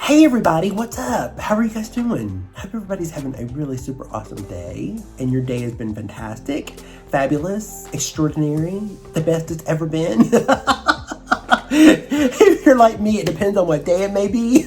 Hey everybody, what's up? How are you guys doing? Hope everybody's having a really super awesome day and your day has been fantastic, fabulous, extraordinary, the best it's ever been. If you're like me, it depends on what day it may be.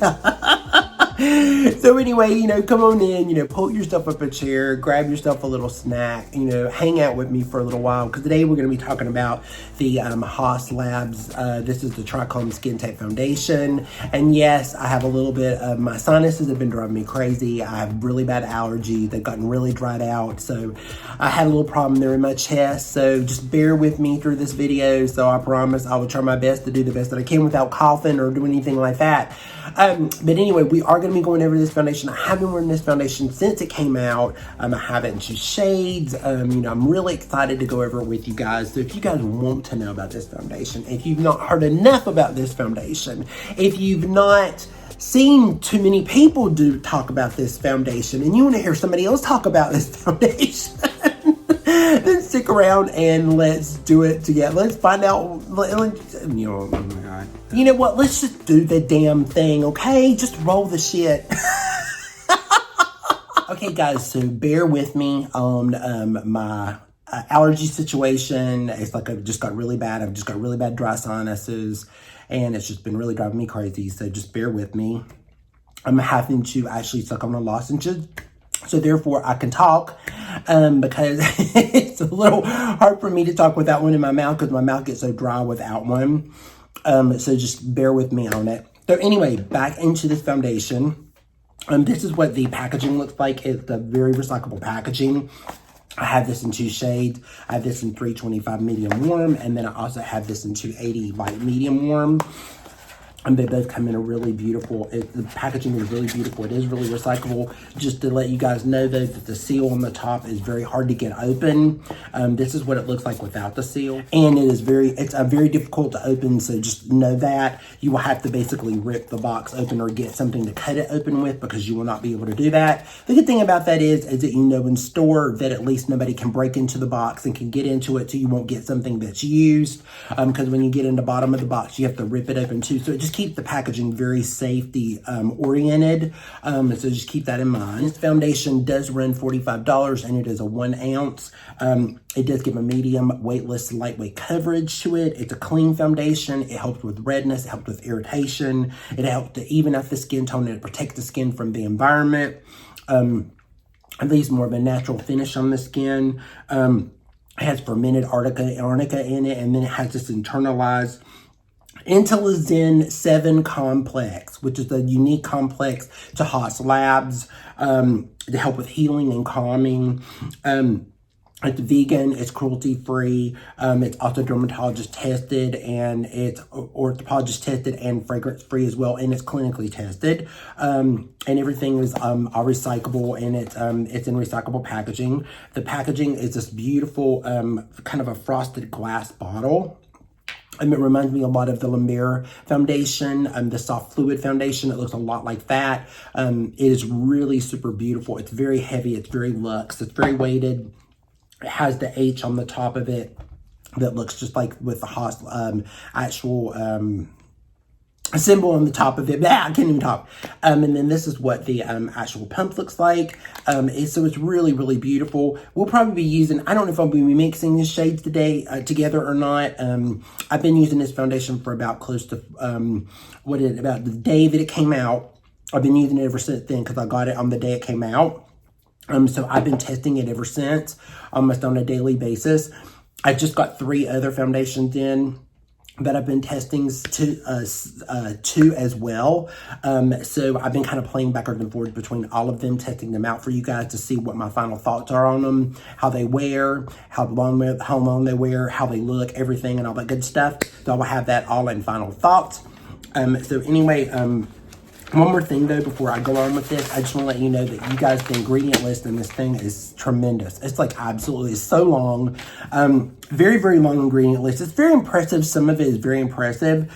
So anyway, come on in, pull yourself up a chair, grab yourself a little snack, hang out with me for a little while, because today we're going to be talking about the Haus Labs. This is the Triclone Skin Tape Foundation. And yes, I have a little bit of my sinuses have been driving me crazy. I have really bad allergies. They've gotten really dried out. So I had a little problem there in my chest. So just bear with me through this video. So I promise I will try my best to do the best that I can without coughing or doing anything like that. But anyway, we are going to be going over this foundation. I have been wearing this foundation since it came out. I have it in 2 shades. I'm really excited to go over it with you guys. So if you guys want to know about this foundation, if you've not heard enough about this foundation, if you've not seen too many people talk about this foundation, and you want to hear somebody else talk about this foundation, then stick around and let's do it together. Let's find out. Oh my God. You know what? Let's just do the damn thing, okay? Just roll the shit. Okay, guys, so bear with me on my allergy situation. It's like I've just got really bad. I've just got really bad dry sinuses, and it's just been really driving me crazy. So just bear with me. I'm having to actually suck on a lozenge, so therefore I can talk, because it's a little hard for me to talk without one in my mouth, because my mouth gets so dry without one. So just bear with me on it. So anyway, back into this foundation. This is what the packaging looks like. It's a very recyclable packaging. I have this in 2 shades. I have this in 325 medium warm, and then I also have this in 280 light medium warm. And they both come in a really beautiful, the packaging is really beautiful. It is really recyclable. Just to let you guys know though, that the seal on the top is very hard to get open. This is what it looks like without the seal. And it's very difficult to open, so just know that. You will have to basically rip the box open or get something to cut it open with, because you will not be able to do that. The good thing about that is that in store that at least nobody can break into the box and can get into it, so you won't get something that's used. Because when you get in the bottom of the box, you have to rip it open too. So it just keep the packaging very safety oriented, so just keep that in mind. This foundation does run $45, and it is a 1 ounce. It does give a medium weightless lightweight coverage to it. It's a clean foundation. It helps with redness, it helps with irritation, it helps to even out the skin tone, and it protects the skin from the environment. It leaves more of a natural finish on the skin. It has fermented arnica in it, and then it has this internalized Intellizen 7 complex, which is a unique complex to Haus Labs, to help with healing and calming. It's vegan, it's cruelty-free, it's also dermatologist tested, and it's orthopologist tested and fragrance-free as well, and it's clinically tested. And everything is all recyclable, and it's in recyclable packaging. The packaging is this beautiful kind of a frosted glass bottle. It reminds me a lot of the Lambert foundation, the soft fluid foundation. It looks a lot like that. It is really super beautiful. It's very heavy. It's very luxe. It's very weighted. It has the H on the top of it that looks just like with the Haus actual symbol on the top of it. I can't even talk. And then this is what the actual pump looks like. So it's really, really beautiful. We'll probably be using, I don't know if I'll be mixing these shades today together or not. I've been using this foundation for about close to, about the day that it came out. I've been using it ever since then, because I got it on the day it came out. So I've been testing it ever since, almost on a daily basis. I just got 3 other foundations in that I've been testing to as well. So I've been kind of playing backwards and forwards between all of them, testing them out for you guys to see what my final thoughts are on them, how they wear, how long they wear, how they look, everything, and all that good stuff. So I will have that all in final thoughts. So anyway, one more thing though, before I go on with this, I just want to let you know that you guys, the ingredient list in this thing is tremendous. It's like absolutely, it's so long. Very, very long ingredient list. It's very impressive. Some of it is very impressive.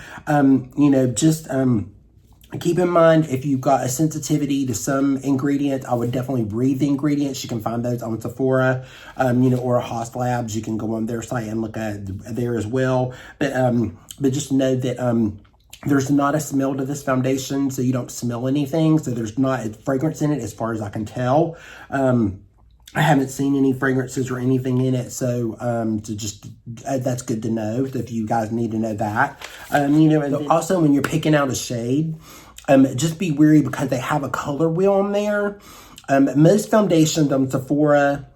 Keep in mind, if you've got a sensitivity to some ingredients, I would definitely read the ingredients. You can find those on Sephora, or Haus Labs. You can go on their site and look at there as well. But just know that, There's not a smell to this foundation, so you don't smell anything. So there's not a fragrance in it as far as I can tell. I haven't seen any fragrances or anything in it, so that's good to know if you guys need to know that. You know, and also when you're picking out a shade, just be wary because they have a color wheel on there. Most foundations on Sephora,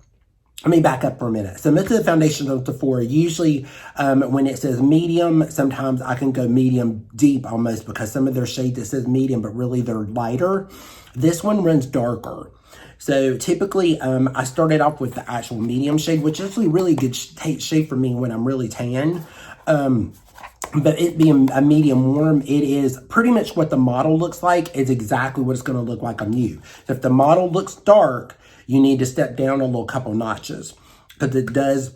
let me back up for a minute. So most of the foundations on Sephora, usually when it says medium, sometimes I can go medium deep almost because some of their shades it says medium, but really they're lighter. This one runs darker. So typically I started off with the actual medium shade, which is actually really good shade for me when I'm really tan. But it being a medium warm, it is pretty much what the model looks like is exactly what it's going to look like on you. So if the model looks dark, you need to step down a little couple notches because it does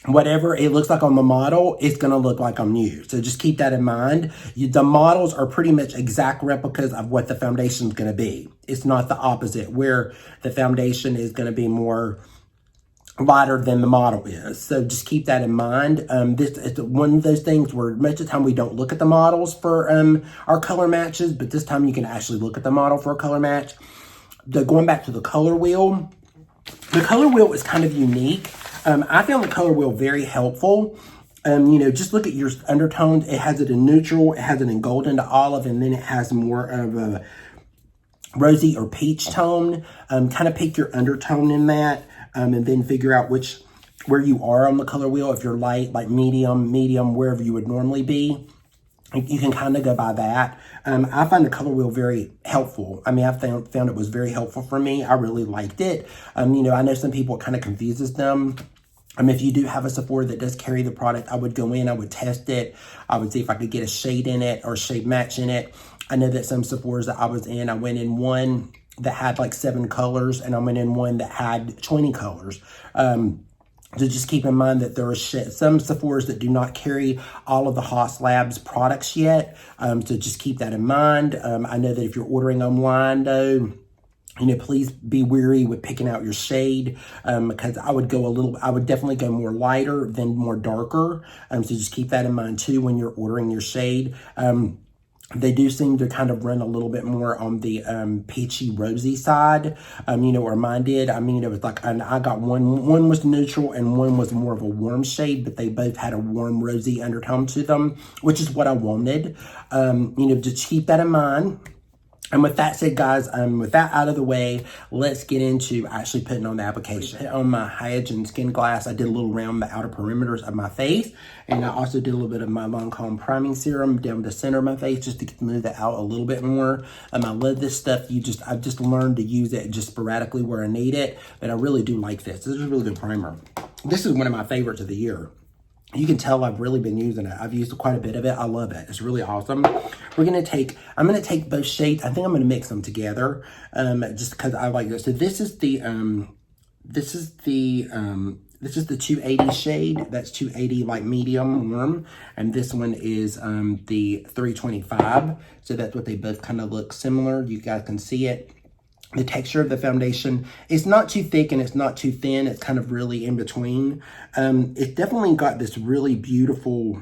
whatever it looks like on the model, it's going to look like on you. So just keep that in mind. The models are pretty much exact replicas of what the foundation is going to be. It's not the opposite where the foundation is going to be more lighter than the model is. So just keep that in mind. This is one of those things where most of the time we don't look at the models for our color matches, but this time you can actually look at the model for a color match. Going back to the color wheel, the color wheel is kind of unique. I found the color wheel very helpful. You know, just look at your undertones. It has it in neutral, it has it in golden to olive, and then it has more of a rosy or peach tone. Kind of pick your undertone in that, and then figure out where you are on the color wheel. If you're light, like medium, wherever you would normally be. You can kind of go by that. I find the color wheel very helpful. I mean, I found it was very helpful for me. I really liked it. You know, I know some people, it kind of confuses them. If you do have a Sephora that does carry the product, I would go in, I would test it. I would see if I could get a shade in it or shade match in it. I know that some Sephoras that I was in, I went in one that had like 7 colors and I went in one that had 20 colors. So just keep in mind that there are some Sephoras that do not carry all of the Haus Labs products yet. So just keep that in mind. I know that if you're ordering online though, you know, please be wary with picking out your shade because I would definitely go more lighter than more darker. So just keep that in mind too when you're ordering your shade. They do seem to kind of run a little bit more on the peachy rosy side, you know, or mine did. I mean, it was like, I got one was neutral and one was more of a warm shade, but they both had a warm rosy undertone to them, which is what I wanted. You know, just keep that in mind. And with that said, guys, with that out of the way, let's get into actually putting on the application. On my Hyagen Skin Glass, I did a little around the outer perimeters of my face. And I also did a little bit of my Lancome priming serum down the center of my face just to smooth that out a little bit more. I love this stuff. I've just learned to use it just sporadically where I need it. But I really do like this. This is a really good primer. This is one of my favorites of the year. You can tell I've really been using it. I've used quite a bit of it. I love it. It's really awesome. I'm going to take both shades. I think I'm going to mix them together just because I like this. So this is the 280 shade. That's 280 like medium warm. And this one is the 325. So that's what they both kind of look similar. You guys can see it. The texture of the foundation, it's not too thick and it's not too thin. It's kind of really in between. It's definitely got this really beautiful,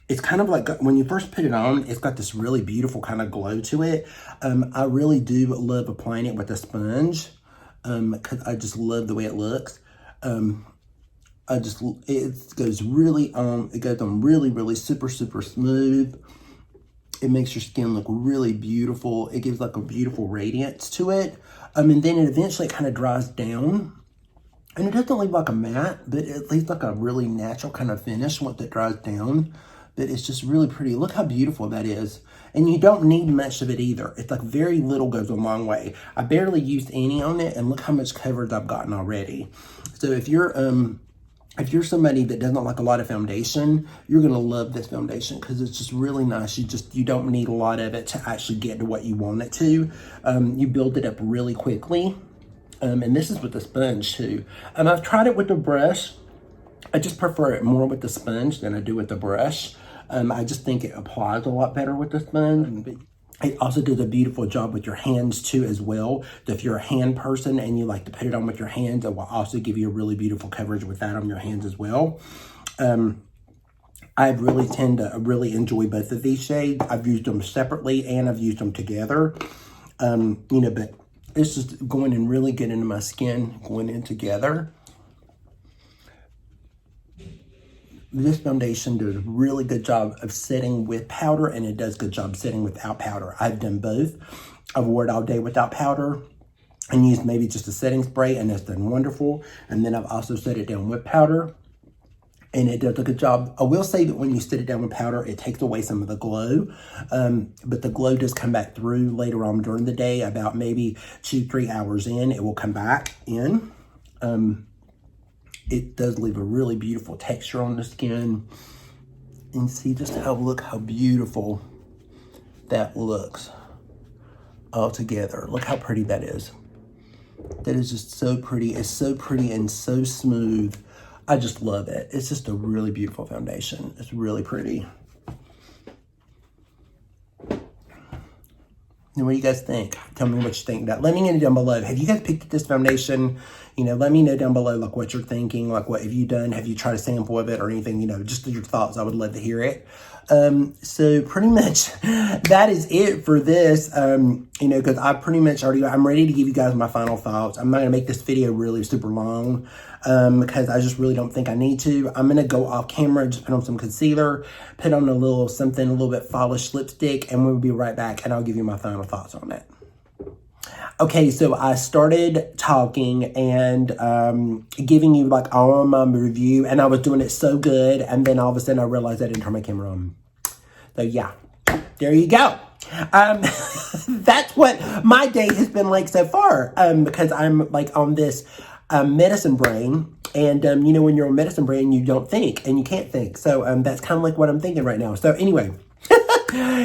it's kind of like when you first put it on, it's got this really beautiful kind of glow to it. I really do love applying it with a sponge because I just love the way it looks. It goes on really, really super smooth. It makes your skin look really beautiful. It gives like a beautiful radiance to it. And then it eventually kind of dries down. And it doesn't leave like a matte, but it leaves like a really natural kind of finish once it dries down. But it's just really pretty. Look how beautiful that is. And you don't need much of it either. It's like very little goes a long way. I barely used any on it, and look how much coverage I've gotten already. So if you're somebody that doesn't like a lot of foundation, you're going to love this foundation because it's just really nice. You don't need a lot of it to actually get to what you want it to. You build it up really quickly. And this is with the sponge too. I've tried it with the brush. I just prefer it more with the sponge than I do with the brush. I just think it applies a lot better with the sponge. It also does a beautiful job with your hands too as well. So if you're a hand person and you like to put it on with your hands, it will also give you a really beautiful coverage with that on your hands as well. I really tend to really enjoy both of these shades. I've used them separately and I've used them together. You know, but it's just going in really good into my skin, going in together. This foundation does a really good job of setting with powder, and it does a good job setting without powder. I've done both. I've worn it all day without powder and used maybe just a setting spray, and that's done wonderful. And then I've also set it down with powder, and it does a good job. I will say that when you set it down with powder, it takes away some of the glow, but the glow does come back through later on during the day. About maybe 2-3 hours in, it will come back in. It does leave a really beautiful texture on the skin. And see just look how beautiful that looks all together. Look how pretty that is. That is just so pretty. It's so pretty and so smooth. I just love it. It's just a really beautiful foundation. It's really pretty. And what do you guys think? Tell me what you think. Let me know down below. Have you guys picked this foundation? You know, let me know down below, like, what you're thinking. Like, what have you done? Have you tried a sample of it or anything? You know, just your thoughts. I would love to hear it. So pretty much that is it for this. You know, because I pretty much I'm ready to give you guys my final thoughts. I'm not going to make this video really super long because I just really don't think I need to. I'm going to go off camera, just put on some concealer, put on a little bit polished lipstick, and we'll be right back, and I'll give you my final thoughts on it. Okay, so I started talking and giving you like all my review, and I was doing it so good, and then all of a sudden I realized I didn't turn my camera on. So yeah, there you go. That's what my day has been like so far, because I'm like on this medicine brain, and you know, when you're on medicine brain, you don't think and you can't think. So that's kind of like what I'm thinking right now. So anyway.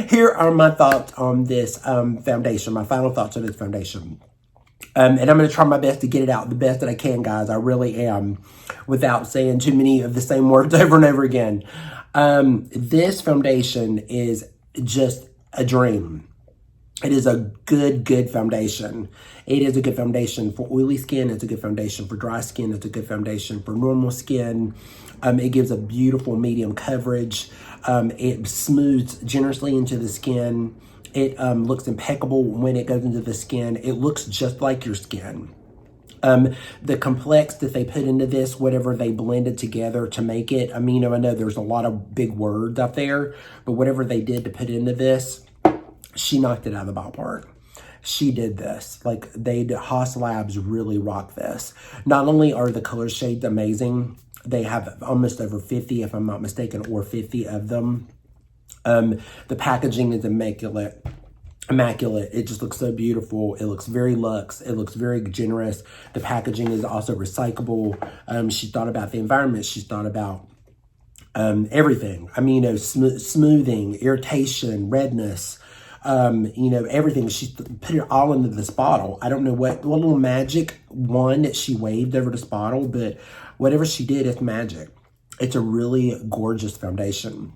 Here are my thoughts on this foundation, my final thoughts on this foundation. And I'm going to try my best to get it out the best that I can, guys. I really am, without saying too many of the same words over and over again. This foundation is just a dream. It is a good foundation. It is a good foundation for oily skin. It's a good foundation for dry skin. It's a good foundation for normal skin. It gives a beautiful medium coverage. It smooths generously into the skin. It looks impeccable when it goes into the skin. It looks just like your skin. The complex that they put into this, whatever they blended together to make it, I mean, I know there's a lot of big words out there, but whatever they did to put into this, she knocked it out of the ballpark. She did this. Like, Haus Labs really rock this. Not only are the color shades amazing, they have almost over 50, if I'm not mistaken, or 50 of them. The packaging is immaculate. It just looks so beautiful. It looks very luxe. It looks very generous. The packaging is also recyclable. She thought about the environment. She thought about everything. I mean, you know, smoothing, irritation, redness, you know, everything. She put it all into this bottle. I don't know what little magic wand that she waved over this bottle, but whatever she did, it's magic. It's a really gorgeous foundation,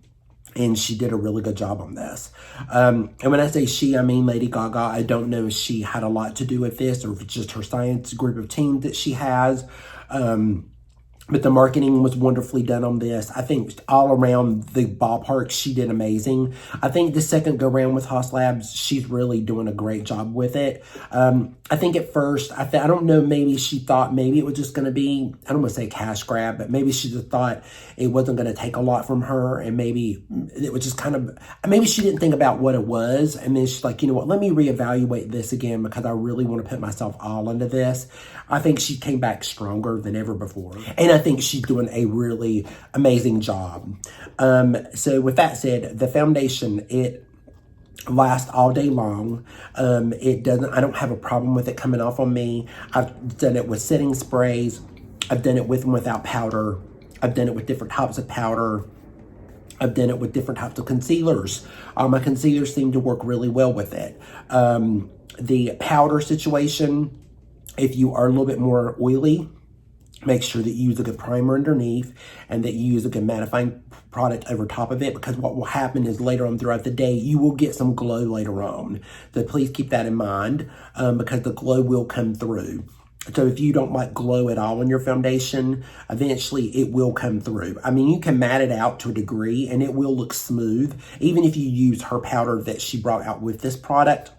and she did a really good job on this. And when I say she, I mean Lady Gaga. I don't know if she had a lot to do with this or if it's just her science group of team that she has. But the marketing was wonderfully done on this. I think all around the ballpark, she did amazing. I think the second go round with Haus Labs, she's really doing a great job with it. I think at first, I don't know, maybe she thought maybe it was just going to be, I don't want to say cash grab, but maybe she just thought it wasn't going to take a lot from her. And maybe it was just kind of, maybe she didn't think about what it was. And then she's like, you know what, let me reevaluate this again because I really want to put myself all into this. I think she came back stronger than ever before. And I think she's doing a really amazing job. So with that said, the foundation, it lasts all day long. I don't have a problem with it coming off on me. I've done it with setting sprays. I've done it with and without powder. I've done it with different types of powder. I've done it with different types of concealers. All my concealers seem to work really well with it. The powder situation, if you are a little bit more oily, make sure that you use a good primer underneath and that you use a good mattifying product over top of it, because what will happen is later on throughout the day, you will get some glow later on. So please keep that in mind because the glow will come through. So if you don't like glow at all in your foundation, eventually it will come through. I mean, you can matte it out to a degree and it will look smooth, even if you use her powder that she brought out with this product.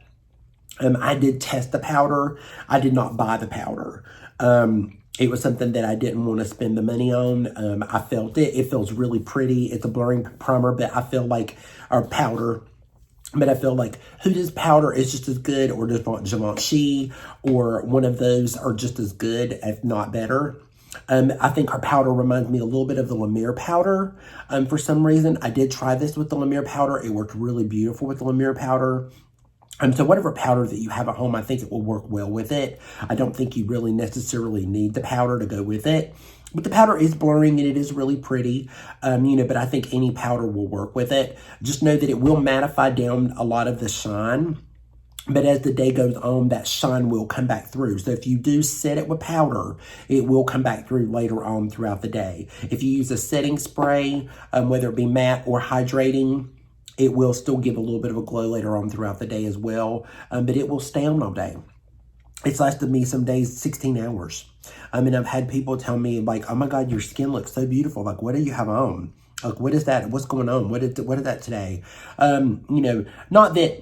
I did test the powder. I did not buy the powder. It was something that I didn't want to spend the money on. I felt it. It feels really pretty. It's a blurring primer, but I feel like, or powder, but I feel like Huda's powder is just as good, or does Givenchy, or one of those are just as good, if not better. I think her powder reminds me a little bit of the La Mer powder. For some reason, I did try this with the La Mer powder. It worked really beautiful with the La Mer powder. So whatever powder that you have at home, I think it will work well with it. I don't think you really necessarily need the powder to go with it. But the powder is blurring and it is really pretty, but I think any powder will work with it. Just know that it will mattify down a lot of the shine. But as the day goes on, that shine will come back through. So if you do set it with powder, it will come back through later on throughout the day. If you use a setting spray, whether it be matte or hydrating, it will still give a little bit of a glow later on throughout the day as well, but it will stay on all day. It's lasted me some days 16 hours. I've had people tell me like, oh my God, your skin looks so beautiful. Like, what do you have on? Like, what is that? What's going on? What is that today? Not that,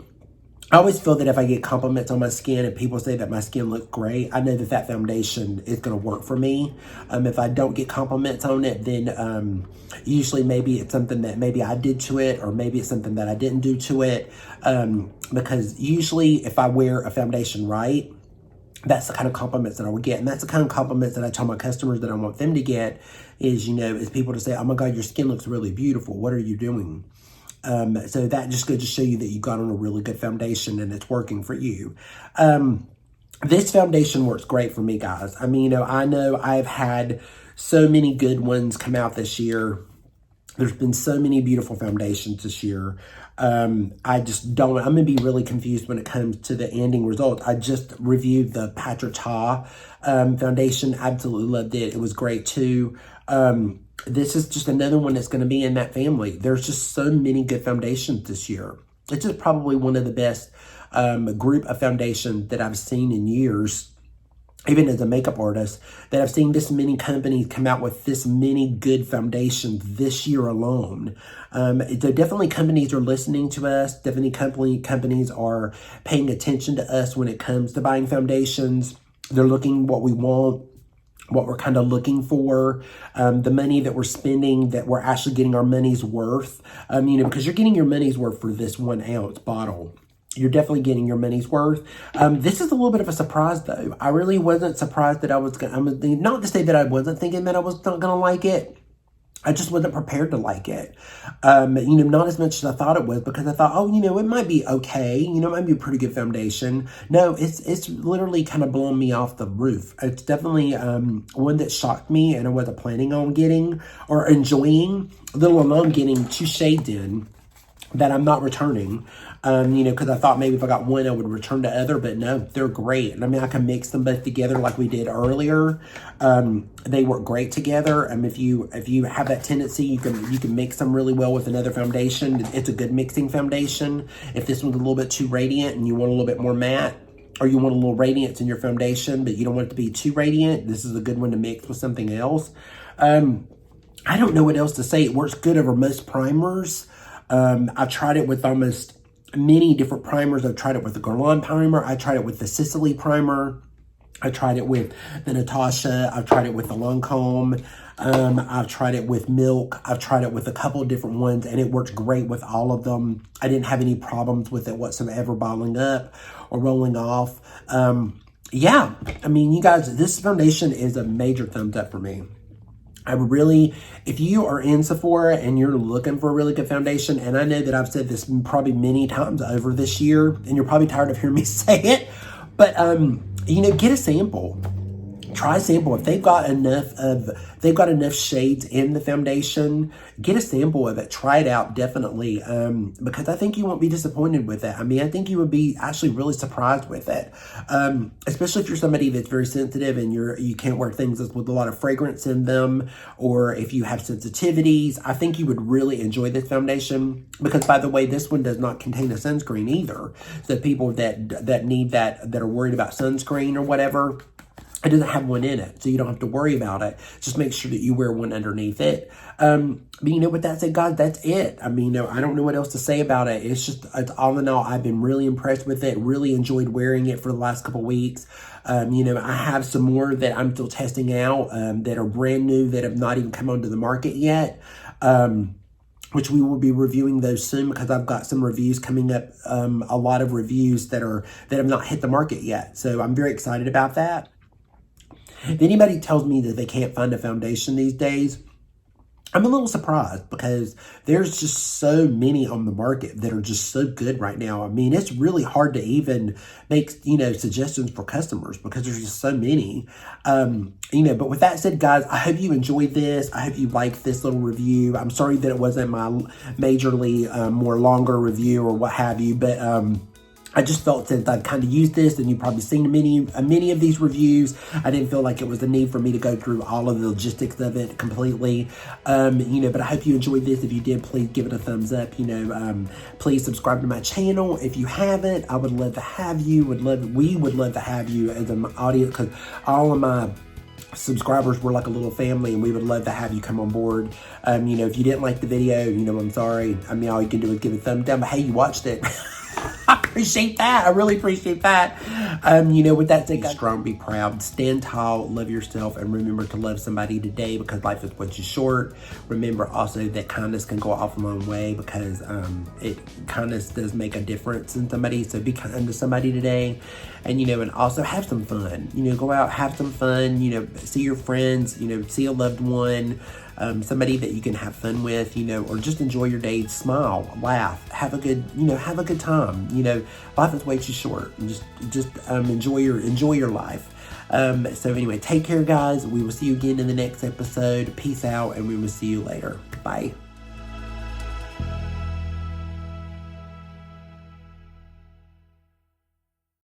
I always feel that if I get compliments on my skin and people say that my skin looks great, I know that that foundation is going to work for me. If I don't get compliments on it, then usually maybe it's something that maybe I did to it, or maybe it's something that I didn't do to it. Because usually if I wear a foundation right, that's the kind of compliments that I would get. And that's the kind of compliments that I tell my customers that I want them to get is people to say, oh my God, your skin looks really beautiful. What are you doing? So that just goes to show you that you got on a really good foundation and it's working for you. This foundation works great for me, guys. I know I've had so many good ones come out this year. There's been so many beautiful foundations this year. I just don't, I'm going to be really confused when it comes to the ending results. I just reviewed the Patrick Ta foundation. Absolutely loved it. It was great too. This is just another one that's going to be in that family. There's just so many good foundations this year. It's just probably one of the best group of foundations that I've seen in years, even as a makeup artist, that I've seen this many companies come out with this many good foundations this year alone. So definitely companies are listening to us. Definitely companies are paying attention to us when it comes to buying foundations. They're looking what we want, what we're kind of looking for, the money that we're spending, that we're actually getting our money's worth, because you're getting your money's worth for this 1 ounce bottle. You're definitely getting your money's worth. This is a little bit of a surprise though. I really wasn't surprised that I was going to, not to say that I wasn't thinking that I was not going to like it. I just wasn't prepared to like it. Not as much as I thought it was, because I thought, it might be okay. It might be a pretty good foundation. No, it's literally kind of blown me off the roof. It's definitely one that shocked me and I wasn't planning on getting or enjoying, let alone getting 2 shades in that I'm not returning. Because I thought maybe if I got one, I would return to other, but no, they're great. And I can mix them both together like we did earlier. They work great together. If you have that tendency, you can mix them really well with another foundation. It's a good mixing foundation. If this one's a little bit too radiant and you want a little bit more matte, or you want a little radiance in your foundation, but you don't want it to be too radiant, this is a good one to mix with something else. I don't know what else to say. It works good over most primers. I tried it with almost many different primers. I've tried it with the Guerlain primer. I tried it with the Sicily primer. I tried it with the Natasha. I've tried it with the Lancome. I've tried it with Milk. I've tried it with a couple of different ones, and it works great with all of them. I didn't have any problems with it whatsoever bottling up or rolling off. You guys, this foundation is a major thumbs up for me. I would really, if you are in Sephora and you're looking for a really good foundation, and I know that I've said this probably many times over this year, and you're probably tired of hearing me say it, but, get a sample. Try a sample. If they've got enough shades in the foundation, get a sample of it. Try it out, definitely, because I think you won't be disappointed with it. I think you would be actually really surprised with it, especially if you're somebody that's very sensitive and you can't wear things with a lot of fragrance in them, or if you have sensitivities. I think you would really enjoy this foundation, because, by the way, this one does not contain a sunscreen either. So people that need that are worried about sunscreen or whatever, it doesn't have one in it, so you don't have to worry about it. Just make sure that you wear one underneath it. But with that said, guys, that's it. I don't know what else to say about it. It's all in all, I've been really impressed with it. Really enjoyed wearing it for the last couple weeks. I have some more that I'm still testing out that are brand new, that have not even come onto the market yet. Which we will be reviewing those soon, because I've got some reviews coming up, a lot of reviews that have not hit the market yet. So I'm very excited about that. If anybody tells me that they can't find a foundation these days, I'm a little surprised, because there's just so many on the market that are just so good right now. It's really hard to even make, suggestions for customers, because there's just so many. But with that said, guys, I hope you enjoyed this. I hope you liked this little review. I'm sorry that it wasn't my majorly more longer review or what have you, but I just felt, since I've kind of used this, and you've probably seen many of these reviews, I didn't feel like it was a need for me to go through all of the logistics of it completely. But I hope you enjoyed this. If you did, please give it a thumbs up. Please subscribe to my channel if you haven't. I would love to have you. We would love to have you as an audience, because all of my subscribers were like a little family, and we would love to have you come on board. If you didn't like the video, I'm sorry. All you can do is give it a thumbs down, but hey, you watched it. I appreciate that. I really appreciate that. With that said, guys, strong, be proud, stand tall, love yourself, and remember to love somebody today, because life is way too short. Remember also that kindness can go off a long way, because kindness does make a difference in somebody. So be kind to somebody today, and also have some fun. Go out, have some fun. See your friends. See a loved one. Somebody that you can have fun with, or just enjoy your day, smile, laugh, have a good time. Life is way too short. Just enjoy your life. So anyway, take care, guys. We will see you again in the next episode. Peace out, and we will see you later. Bye.